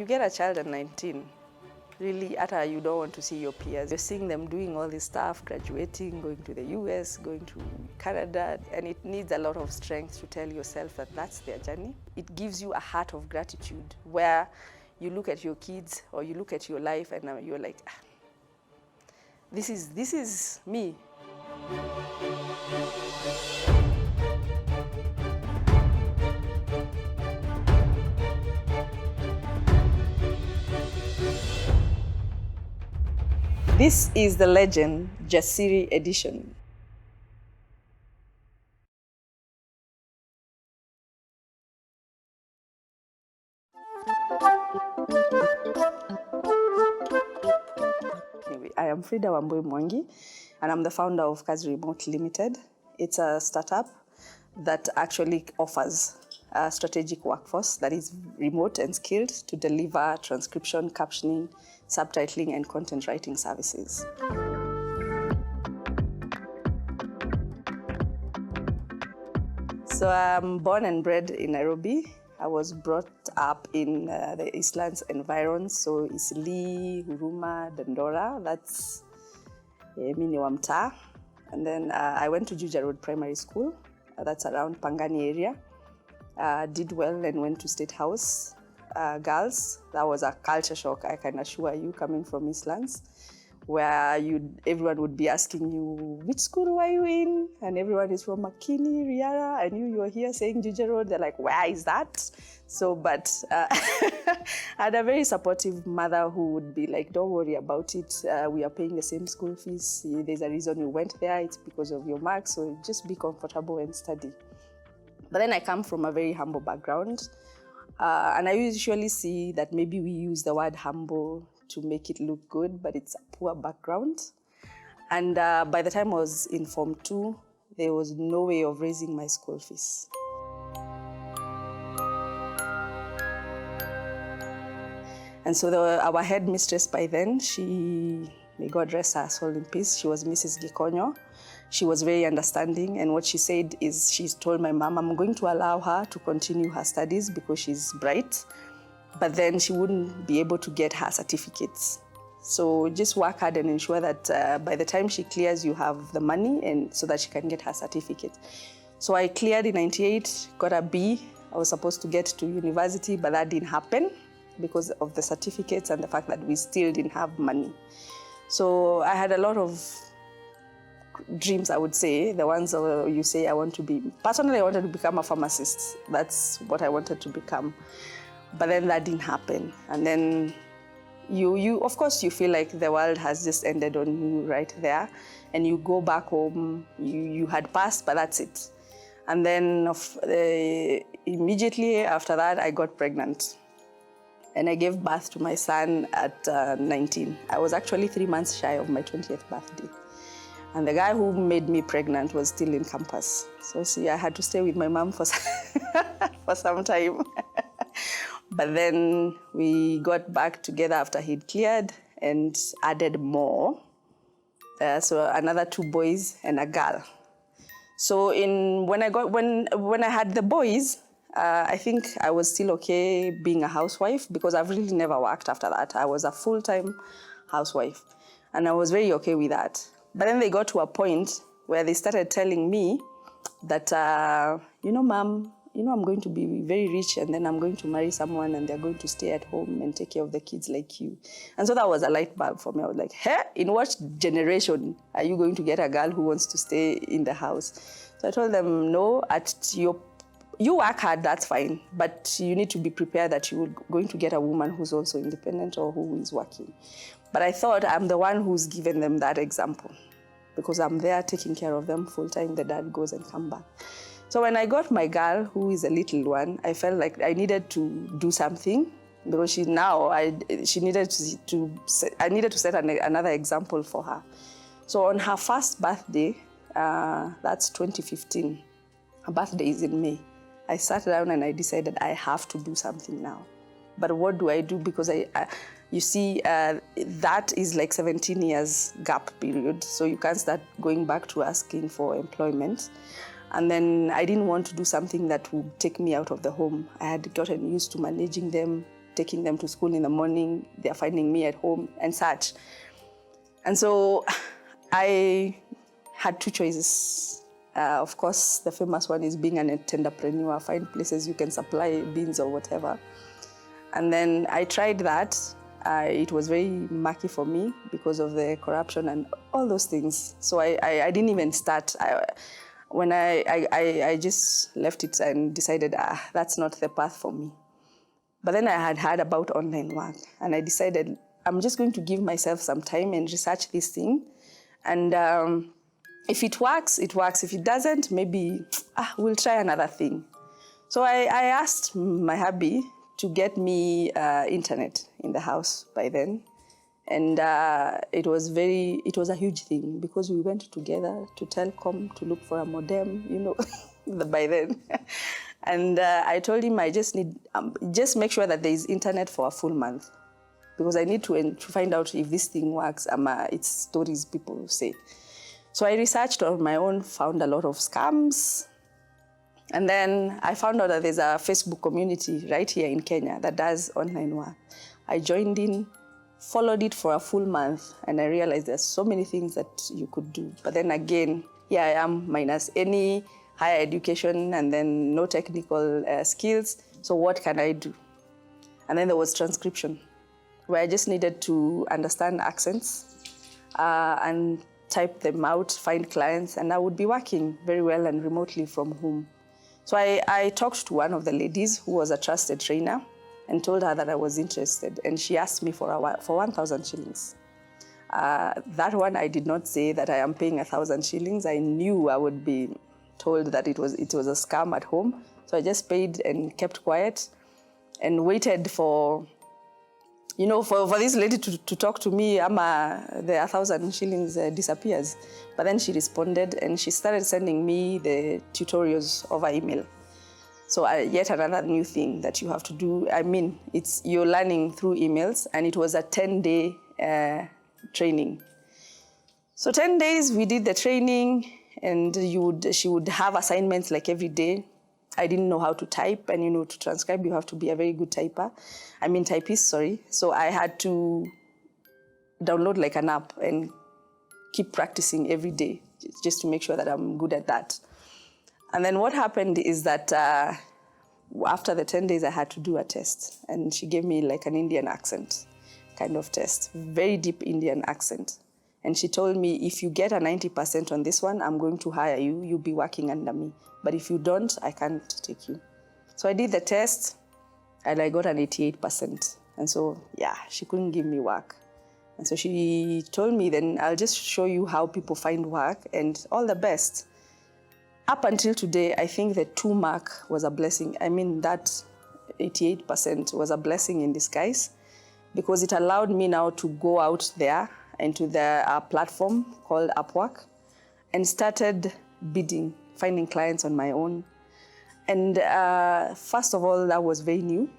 get a child at 19, really, you don't want to see your peers. You're seeing them doing all this stuff, graduating, going to the US, going to Canada, and it needs a lot of strength to tell yourself that that's their journey. It gives you a heart of gratitude where you look at your kids or you look at your life and you're like, this is me. This is the Legend Jasiri edition. Anyway, I am Frida Mwangi, and I'm the founder of Kazi Remote Limited. It's a startup that actually offers a strategic workforce that is remote and skilled to deliver transcription, captioning, subtitling, and content writing services. So I'm born and bred in Nairobi. I was brought up in the Eastlands environs, so Isili, Huruma, Dandora, that's Mini Wamta. And then I went to Juja Road Primary School, that's around Pangani area. Did well and went to State House. Girls, that was a culture shock, I can assure you, coming from Eastlands, where everyone would be asking you, which school were you in? And everyone is from Makini, Riara. I knew you were here saying Juja Road. They're like, where is that? So, but I had a very supportive mother who would be like, don't worry about it. We are paying the same school fees. There's a reason you went there. It's because of your marks. So just be comfortable and study. But then I come from a very humble background. And I usually see that maybe we use the word humble to make it look good, but it's a poor background. And by the time I was in Form 2, there was no way of raising my school fees. And so our headmistress by then, may God rest her soul in peace, she was Mrs. Gikonyo. She was very understanding, and what she said is she's told my mom, I'm going to allow her to continue her studies because she's bright, but then she wouldn't be able to get her certificates. So just work hard and ensure that by the time she clears, you have the money and so that she can get her certificate. So I cleared in 98, got a B. I was supposed to get to university, but that didn't happen because of the certificates and the fact that we still didn't have money. So I had a lot of dreams, I would say, the ones you say I want to be. Personally, I wanted to become a pharmacist. That's what I wanted to become. But then that didn't happen. And then you of course, you feel like the world has just ended on you right there. And you go back home, you had passed, but that's it. And then immediately after that, I got pregnant. And I gave birth to my son at 19. I was actually 3 months shy of my 20th birthday. And the guy who made me pregnant was still in campus. So see, I had to stay with my mom for some time. But then we got back together after he'd cleared and added more. So another 2 boys and a girl. So when I had the boys, I think I was still okay being a housewife because I've really never worked after that. I was a full-time housewife, and I was very okay with that. But then they got to a point where they started telling me that, Mom, I'm going to be very rich and then I'm going to marry someone and they're going to stay at home and take care of the kids like you. And so that was a light bulb for me. I was like, hey, in what generation are you going to get a girl who wants to stay in the house? So I told them, no, you work hard, that's fine, but you need to be prepared that you're going to get a woman who's also independent or who is working. But I thought I'm the one who's given them that example because I'm there taking care of them full time. The dad goes and come back. So when I got my girl, who is a little one, I felt like I needed to do something because I needed to set another example for her. So on her first birthday, that's 2015, her birthday is in May. I sat down and I decided I have to do something now. But what do I do? Because you see, that is like 17 years gap period. So you can't start going back to asking for employment. And then I didn't want to do something that would take me out of the home. I had gotten used to managing them, taking them to school in the morning. They're finding me at home and such. And so I had two choices. Of course, the famous one is being an entrepreneur, find places you can supply beans or whatever. And then I tried that. It was very murky for me because of the corruption and all those things. So I didn't even start. I just left it and decided, that's not the path for me. But then I had heard about online work, and I decided I'm just going to give myself some time and research this thing. And if it works, it works. If it doesn't, maybe we'll try another thing. So I asked my hubby to get me internet in the house by then. And it was a huge thing because we went together to Telcom to look for a modem, by then. And I told him I just need, just make sure that there is internet for a full month because I need to find out if this thing works. It's stories people say. So I researched on my own, found a lot of scams. And then I found out that there's a Facebook community right here in Kenya that does online work. I joined in, followed it for a full month, and I realized there's so many things that you could do. But then again, here I am minus any higher education and then no technical skills. So what can I do? And then there was transcription, where I just needed to understand accents and type them out, find clients, and I would be working very well and remotely from home. So I talked to one of the ladies who was a trusted trainer and told her that I was interested. And she asked me for 1,000 shillings. That one, I did not say that I am paying 1,000 shillings. I knew I would be told that it was a scam at home. So I just paid and kept quiet and waited for this lady to talk to me. The 1,000 shillings disappears. But then she responded and she started sending me the tutorials over email. So yet another new thing that you have to do. You're learning through emails, and it was a 10-day training. So 10 days we did the training, and she would have assignments like every day. I didn't know how to type, and to transcribe you have to be a very good typist. So I had to download like an app and keep practicing every day just to make sure that I'm good at that. And then what happened is that after the 10 days, I had to do a test. And she gave me like an Indian accent kind of test, very deep Indian accent. And she told me, if you get a 90% on this one, I'm going to hire you. You'll be working under me. But if you don't, I can't take you. So I did the test, and I got an 88%. And so, she couldn't give me work. And so she told me, then I'll just show you how people find work, and all the best. Up until today, I think the 2 mark was a blessing. That 88% was a blessing in disguise because it allowed me now to go out there into the platform called Upwork and started bidding, finding clients on my own. And first of all, that was very new.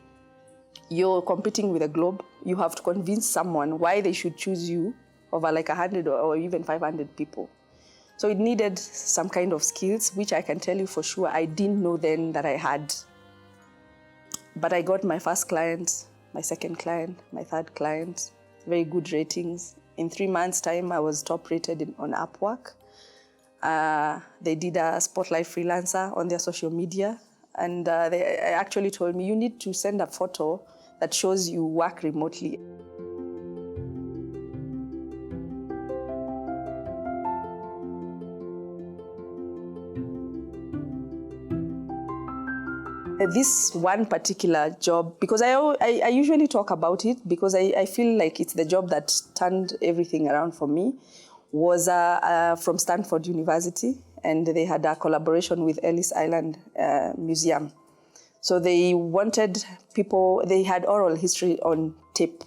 You're competing with a globe. You have to convince someone why they should choose you over like 100 or even 500 people. So it needed some kind of skills, which I can tell you for sure I didn't know then that I had. But I got my first client, my second client, my third client, very good ratings. In 3 months' time, I was top rated on Upwork. They did a spotlight freelancer on their social media. And they actually told me, you need to send a photo that shows you work remotely. This one particular job, because I usually talk about it because I feel like it's the job that turned everything around for me, was from Stanford University, and they had a collaboration with Ellis Island Museum. So they wanted people, they had oral history on tape,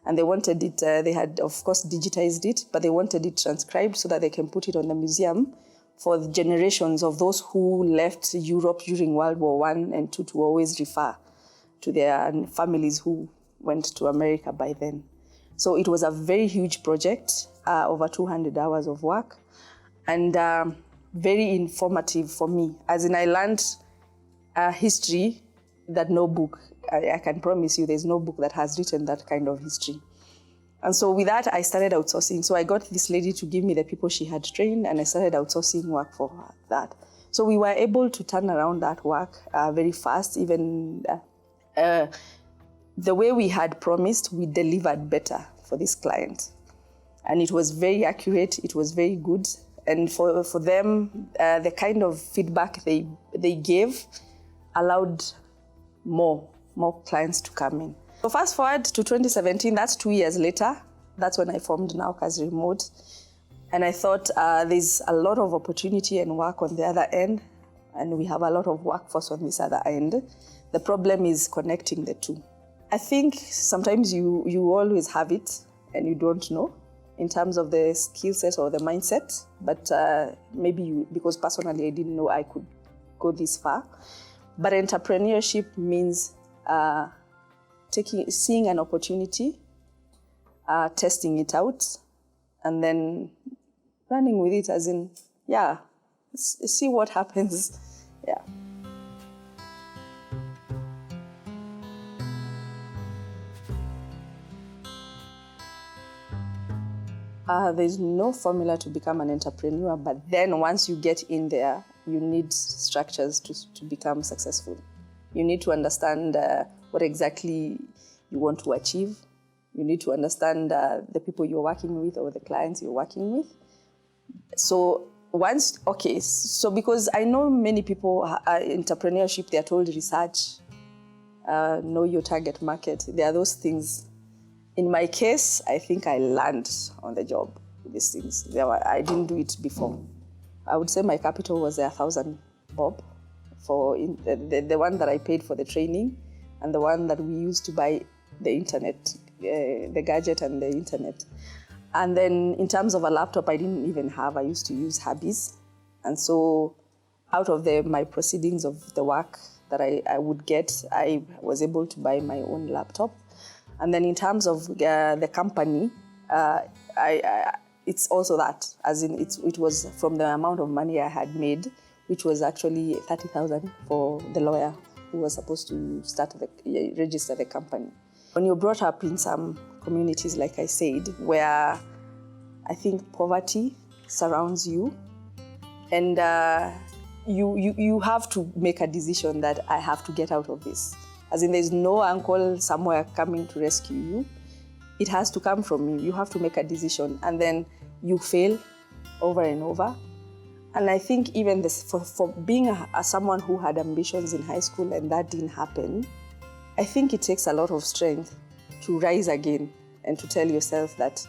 and they wanted it, they had of course digitized it, but they wanted it transcribed so that they can put it on the museum for the generations of those who left Europe during World War I and II to always refer to their families who went to America by then. So it was a very huge project, over 200 hours of work, and very informative for me. As in, I learned history that no book, I can promise you there's no book that has written that kind of history. And so with that, I started outsourcing. So I got this lady to give me the people she had trained, and I started outsourcing work for that. So we were able to turn around that work very fast. Even the way we had promised, we delivered better for this client. And it was very accurate, it was very good. And for them, the kind of feedback they gave allowed more clients to come in. So fast forward to 2017, that's 2 years later. That's when I formed now Kazi Remote. And I thought there's a lot of opportunity and work on the other end, and we have a lot of workforce on this other end. The problem is connecting the two. I think sometimes you always have it and you don't know in terms of the skill set or the mindset, but maybe because personally I didn't know I could go this far. But entrepreneurship means seeing an opportunity, testing it out, and then running with it, as in, see what happens. Yeah. There's no formula to become an entrepreneur, but then once you get in there, you need structures to become successful. You need to understand what exactly you want to achieve. You need to understand the people you're working with or the clients you're working with. So because I know many people, entrepreneurship, they're told research, know your target market. There are those things. In my case, I think I learned on the job these things. I didn't do it before. I would say my capital was 1,000 bob for the one that I paid for the training, and the one that we used to buy the internet, the gadget and the internet. And then in terms of a laptop, I didn't even have. I used to use hubbies. And so out of my proceedings of the work that I would get, I was able to buy my own laptop. And then in terms of the company, it's also that, as in it was from the amount of money I had made, which was actually 30,000 for the lawyer who was supposed to register the company. When you're brought up in some communities, like I said, where I think poverty surrounds you, and you have to make a decision that I have to get out of this. As in, there's no uncle somewhere coming to rescue you. It has to come from you. You have to make a decision, and then you fail over and over. And I think even for being someone who had ambitions in high school and that didn't happen, I think it takes a lot of strength to rise again and to tell yourself that,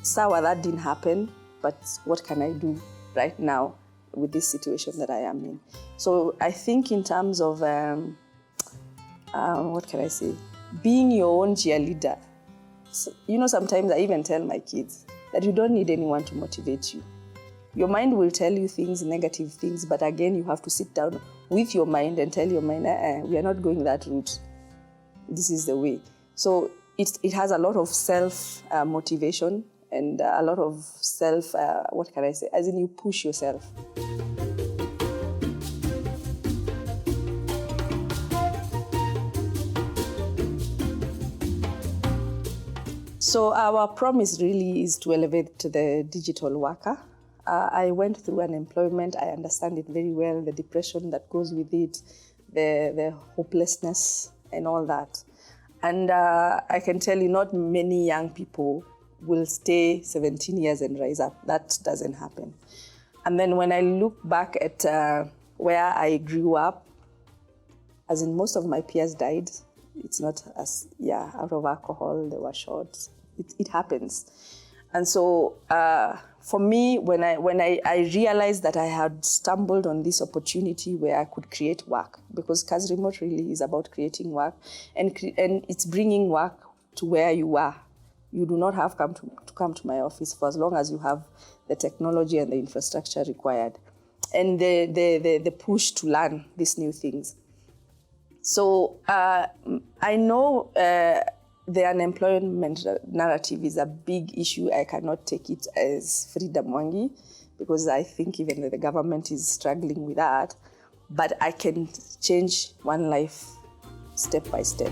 Sawa, that didn't happen, but what can I do right now with this situation that I am in? So I think in terms of, what can I say, being your own cheerleader. So, sometimes I even tell my kids that you don't need anyone to motivate you. Your mind will tell you things, negative things, but again, you have to sit down with your mind and tell your mind, we are not going that route. This is the way. So it has a lot of self-motivation and a lot of self, what can I say, as in you push yourself. So our promise really is to elevate the digital worker. I went through unemployment. I understand it very well, the depression that goes with it, the hopelessness and all that. And I can tell you, not many young people will stay 17 years and rise up. That doesn't happen. And then when I look back at where I grew up, as in most of my peers died. It's not out of alcohol, they were shot. It happens. And so for me, when I realized that I had stumbled on this opportunity where I could create work, because Kazi Remote really is about creating work, and it's bringing work to where you are. You do not have to come to my office for as long as you have the technology and the infrastructure required, and the push to learn these new things. So I know the unemployment narrative is a big issue. I cannot take it as Frida Mwangi, because I think even the government is struggling with that. But I can change one life step by step.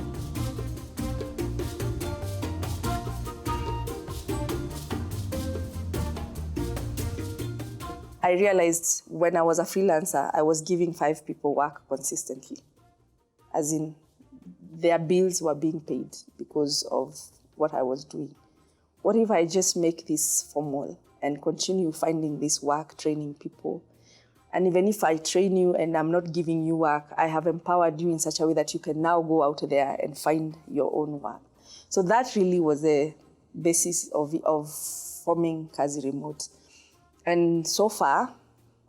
I realized when I was a freelancer, I was giving 5 people work consistently. As in, their bills were being paid because of what I was doing. What if I just make this formal and continue finding this work, training people? And even if I train you and I'm not giving you work, I have empowered you in such a way that you can now go out there and find your own work. So that really was the basis of forming Kazi Remote. And so far,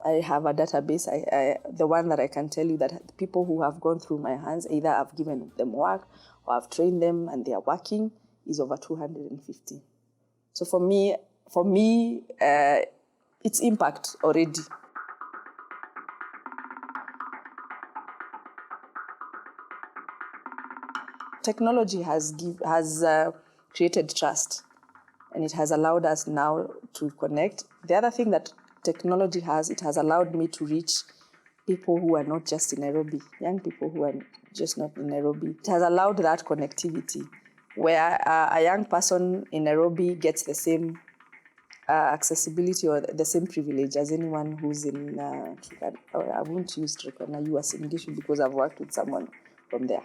I have a database, the one that I can tell you that people who have gone through my hands, either I've given them work or I've trained them and they are working, is over 250. So for me, it's impact already. Technology has created trust, and it has allowed us now to connect. The other thing that technology has, it has allowed me to reach people who are not just in Nairobi, young people who are just not in Nairobi. It has allowed that connectivity where a young person in Nairobi gets the same accessibility or the same privilege as anyone who's in I won't use Turkana, US English because I've worked with someone from there.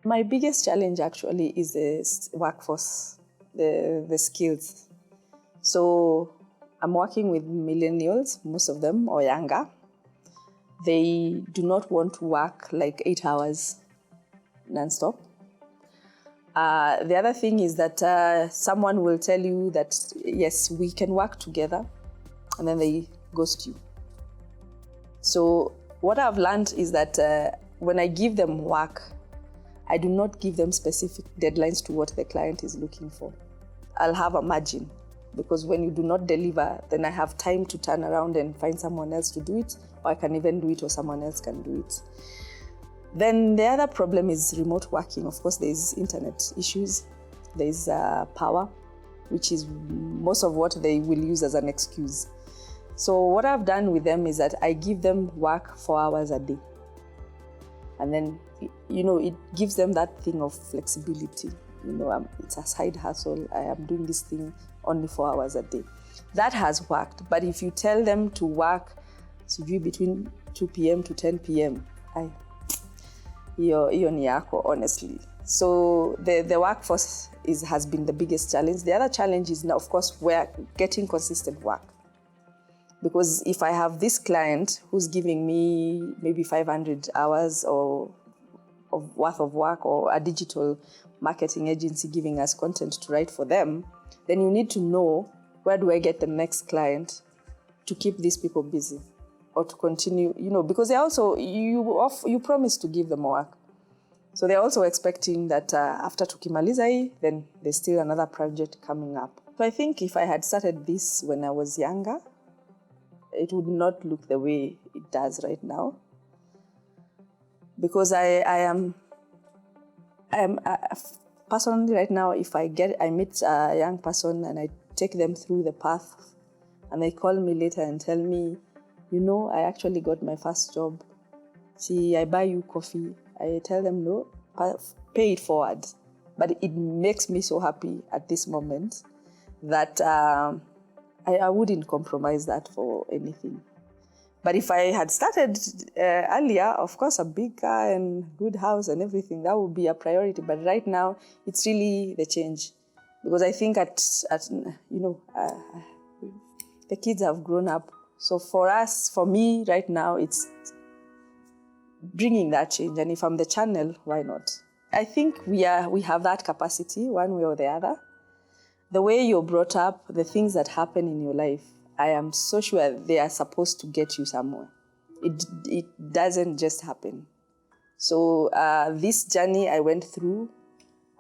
My biggest challenge actually is the workforce, the skills. So I'm working with millennials, most of them, or younger. They do not want to work like 8 hours nonstop. The other thing is that someone will tell you that, yes, we can work together, and then they ghost you. So what I've learned is that when I give them work, I do not give them specific deadlines to what the client is looking for. I'll have a margin, because when you do not deliver, then I have time to turn around and find someone else to do it, or I can even do it or someone else can do it. Then the other problem is remote working. Of course, there's internet issues. There's power, which is most of what they will use as an excuse. So what I've done with them is that I give them work 4 hours a day. And then, it gives them that thing of flexibility. It's a side hustle. I am doing this thing only 4 hours a day. That has worked. But if you tell them to work between 2 p.m. to 10 p.m., hiyo ni yako, honestly. So the workforce has been the biggest challenge. The other challenge is now, of course, we're getting consistent work. Because if I have this client who's giving me maybe 500 hours worth of work, or a digital marketing agency giving us content to write for them, then you need to know, where do I get the next client to keep these people busy or to continue, because they also, you promise to give them work. So they're also expecting that after tukimaliza hii, then there's still another project coming up. So I think if I had started this when I was younger, it would not look the way it does right now. Because I am personally right now, if I meet a young person and I take them through the path and they call me later and tell me, I actually got my first job. See, I buy you coffee. I tell them, no, pay it forward. But it makes me so happy at this moment that I wouldn't compromise that for anything. But if I had started earlier, of course, a big car and good house and everything, that would be a priority. But right now, it's really the change. Because I think the kids have grown up. So for me right now, it's bringing that change. And if I'm the channel, why not? I think we have that capacity one way or the other. The way you're brought up, the things that happen in your life, I am so sure they are supposed to get you somewhere. It doesn't just happen. So this journey I went through,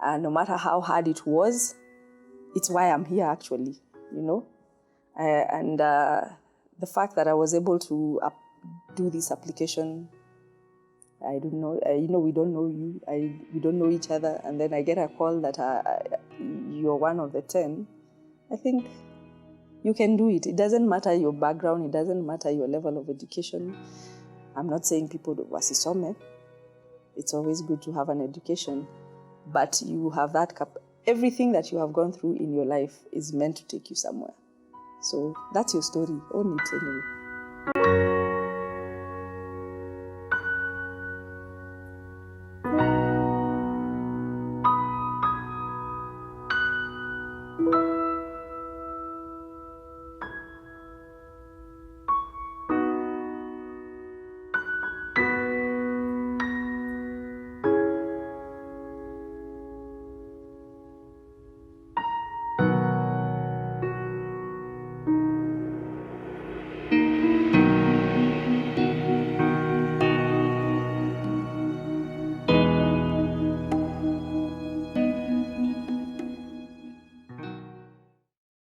no matter how hard it was, it's why I'm here actually, And the fact that I was able to do this application, I don't know, we don't know you, we don't know each other, and then I get a call that you're one of the 10, I think you can do it. It doesn't matter your background, it doesn't matter your level of education. I'm not saying people wasisome, It's always good to have an education, but you have that everything that you have gone through in your life is meant to take you somewhere. So that's your story. Own it anyway.